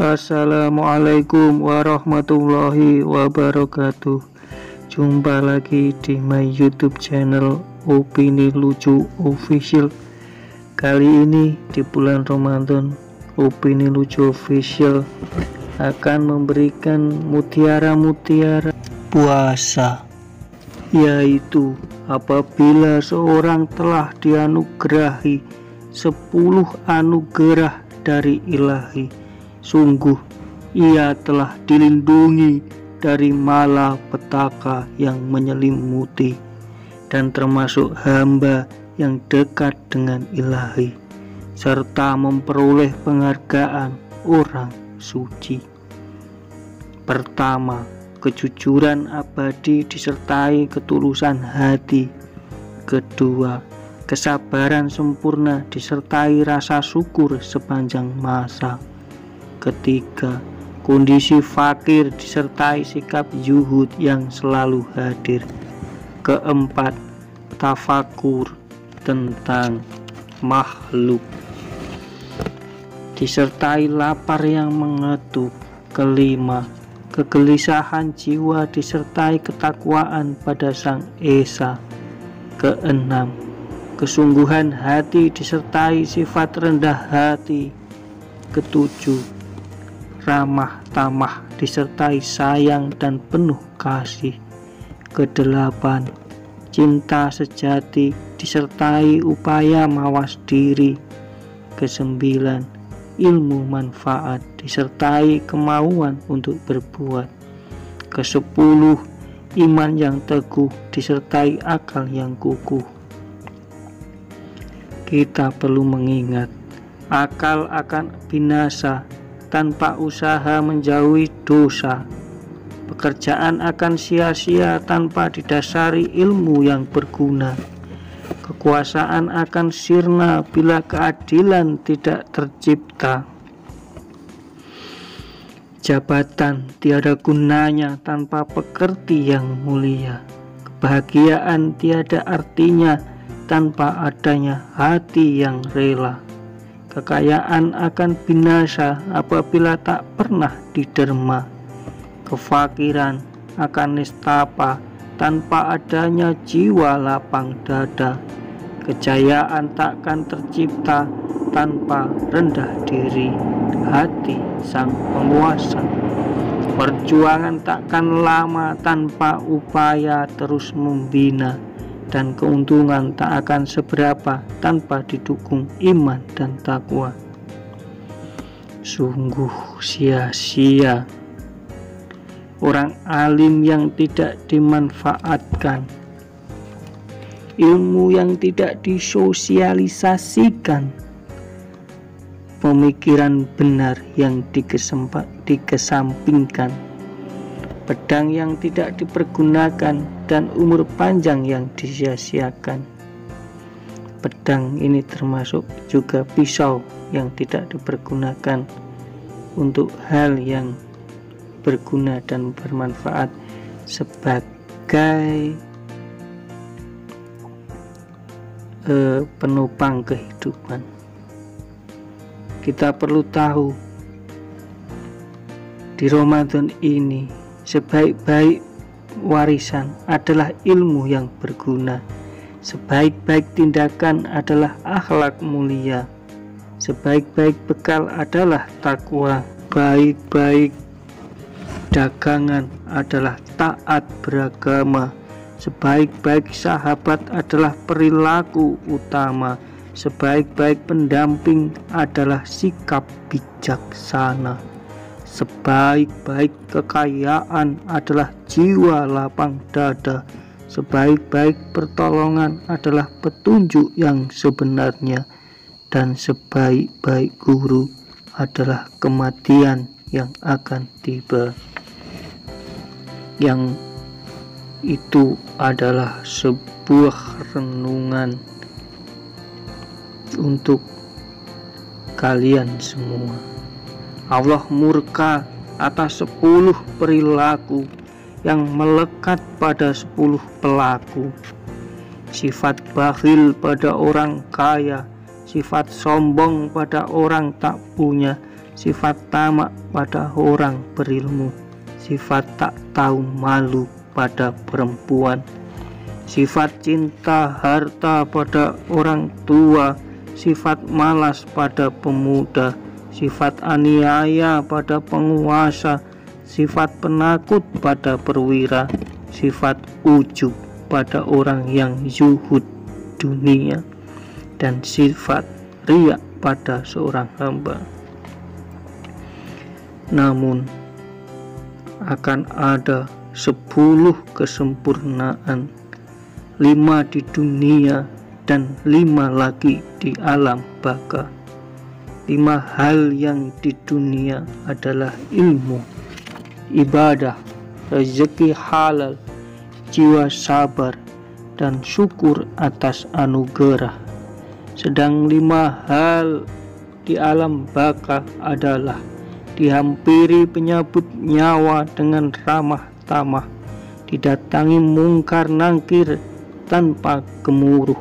Assalamualaikum warahmatullahi wabarakatuh. Jumpa lagi di my YouTube channel Opini Lucu Official. Kali ini di bulan Ramadan, Opini Lucu Official akan memberikan mutiara-mutiara puasa, yaitu apabila seorang telah dianugerahi 10 anugerah dari Ilahi, sungguh ia telah dilindungi dari malapetaka yang menyelimuti dan termasuk hamba yang dekat dengan Ilahi, serta memperoleh penghargaan orang suci. Pertama, kejujuran abadi disertai ketulusan hati. Kedua, kesabaran sempurna disertai rasa syukur sepanjang masa. Ketiga, kondisi fakir disertai sikap zuhud yang selalu hadir. Keempat, tafakur tentang makhluk disertai lapar yang mengetuk. Kelima, kegelisahan jiwa disertai ketakwaan pada Sang Esa. Keenam, kesungguhan hati disertai sifat rendah hati. Ketujuh, ramah tamah disertai sayang dan penuh kasih. Kedelapan, cinta sejati disertai upaya mawas diri. Kesembilan, ilmu manfaat disertai kemauan untuk berbuat. Kesepuluh, iman yang teguh disertai akal yang kukuh. Kita perlu mengingat, akal akan binasa tanpa usaha menjauhi dosa. Pekerjaan akan sia-sia tanpa didasari ilmu yang berguna. Kekuasaan akan sirna bila keadilan tidak tercipta. Jabatan tiada gunanya tanpa pekerti yang mulia. Kebahagiaan tiada artinya tanpa adanya hati yang rela. Kekayaan akan binasa apabila tak pernah diderma. Kefakiran akan nistapa tanpa adanya jiwa lapang dada. Kejayaan takkan tercipta tanpa rendah diri hati sang penguasa. Perjuangan takkan lama tanpa upaya terus membina. Dan keuntungan tak akan seberapa tanpa didukung iman dan takwa. Sungguh sia-sia orang alim yang tidak dimanfaatkan, ilmu yang tidak disosialisasikan, pemikiran benar yang dikesampingkan, pedang yang tidak dipergunakan, dan umur panjang yang disia-siakan. Pedang ini termasuk juga pisau yang tidak dipergunakan untuk hal yang berguna dan bermanfaat sebagai penopang kehidupan. Kita perlu tahu di Ramadan ini sebaik-baik warisan adalah ilmu yang berguna. Sebaik-baik tindakan adalah akhlak mulia. Sebaik-baik bekal adalah takwa. Baik-baik dagangan adalah taat beragama. Sebaik-baik sahabat adalah perilaku utama. Sebaik-baik pendamping adalah sikap bijaksana. Sebaik-baik kekayaan adalah jiwa lapang dada. Sebaik-baik pertolongan adalah petunjuk yang sebenarnya. Dan sebaik-baik guru adalah kematian yang akan tiba. Yang itu adalah sebuah renungan untuk kalian semua. Allah murka atas 10 perilaku yang melekat pada 10 pelaku. Sifat bakhil pada orang kaya, sifat sombong pada orang tak punya, sifat tamak pada orang berilmu, sifat tak tahu malu pada perempuan, sifat cinta harta pada orang tua, sifat malas pada pemuda, sifat aniaya pada penguasa, sifat penakut pada perwira, sifat ujub pada orang yang zuhud dunia, dan sifat riya pada seorang hamba. Namun akan ada 10 kesempurnaan, 5 di dunia dan 5 lagi di alam baka. 5 hal yang di dunia adalah ilmu, ibadah, rezeki halal, jiwa sabar, dan syukur atas anugerah. Sedang 5 hal di alam baka adalah dihampiri penyabut nyawa dengan ramah tamah, didatangi mungkar nangkir tanpa gemuruh,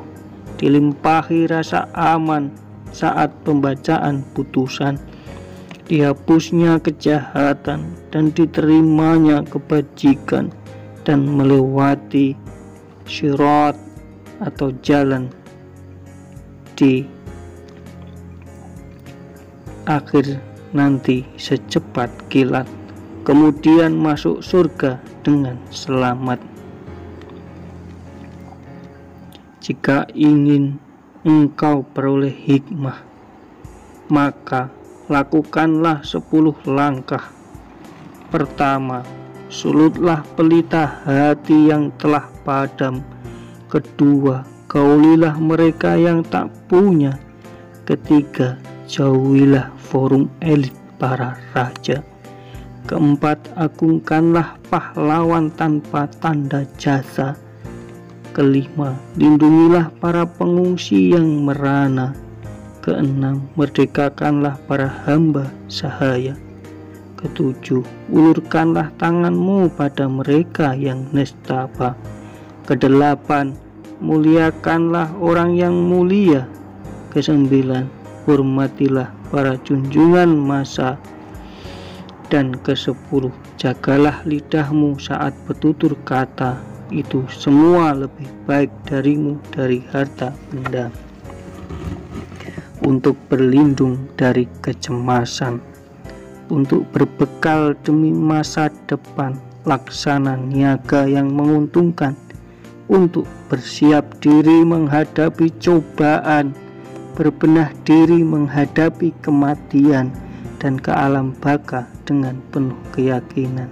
dilimpahi rasa aman saat pembacaan putusan, dihapusnya kejahatan dan diterimanya kebajikan, dan melewati syirat atau jalan di akhir nanti secepat kilat, kemudian masuk surga dengan selamat. Jika ingin engkau peroleh hikmah, maka lakukanlah 10 langkah. Pertama, sulutlah pelita hati yang telah padam. Kedua, gaulilah mereka yang tak punya. Ketiga, jauhilah forum elit para raja. Keempat, agungkanlah pahlawan tanpa tanda jasa. Kelima, lindungilah para pengungsi yang merana. Keenam, merdekakanlah para hamba sahaya. Ketujuh, ulurkanlah tanganmu pada mereka yang nestapa. Kedelapan, muliakanlah orang yang mulia. Kesembilan, hormatilah para junjungan masa. Dan kesepuluh, jagalah lidahmu saat bertutur kata, itu semua lebih baik darimu dari harta benda. Untuk berlindung dari kecemasan, untuk berbekal demi masa depan, laksana niaga yang menguntungkan, untuk bersiap diri menghadapi cobaan, berbenah diri menghadapi kematian, dan ke alam baka dengan penuh keyakinan.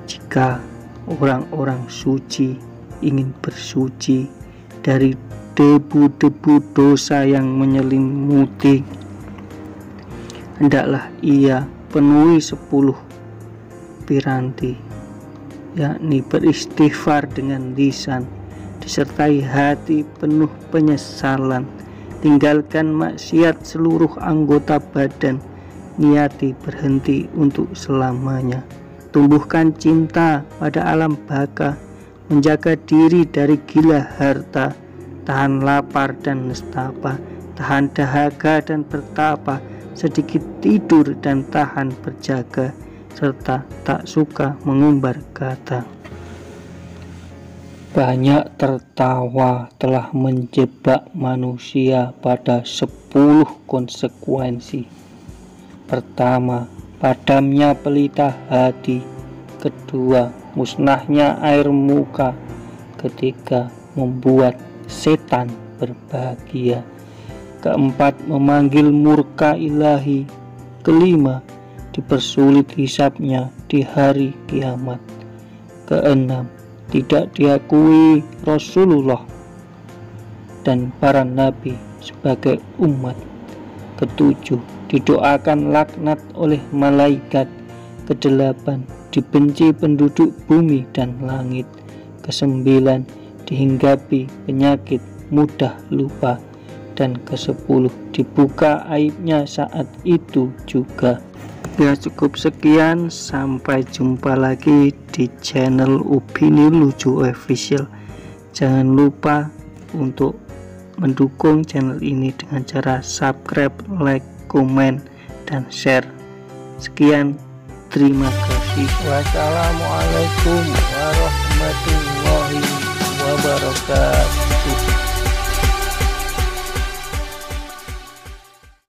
Jika orang-orang suci ingin bersuci dari debu-debu dosa yang menyelimuti, hendaklah ia penuhi 10 piranti, yakni beristighfar dengan lisan, disertai hati penuh penyesalan, tinggalkan maksiat seluruh anggota badan, niati berhenti untuk selamanya, tumbuhkan cinta pada alam baka, menjaga diri dari gila harta, tahan lapar dan nestapa, tahan dahaga dan bertapa, sedikit tidur dan tahan berjaga, serta tak suka mengumbar kata. Banyak tertawa telah menjebak manusia pada 10 konsekuensi. Pertama, padamnya pelita hati. Kedua, musnahnya air muka. Ketiga, membuat setan berbahagia. Keempat, memanggil murka ilahi. Kelima, dipersulit hisabnya di hari kiamat. Keenam, tidak diakui Rasulullah dan para nabi sebagai umat. Ketujuh, didoakan laknat oleh malaikat. Kedelapan, dibenci penduduk bumi dan langit. Kesembilan, dihinggapi penyakit mudah lupa. Dan kesepuluh, dibuka aibnya saat itu juga. Ya cukup sekian, sampai jumpa lagi di channel Opini Lucu Official. Jangan lupa untuk mendukung channel ini dengan cara subscribe, like, komen, dan share. Sekian, terima kasih. Wassalamualaikum warahmatullahi wabarakatuh.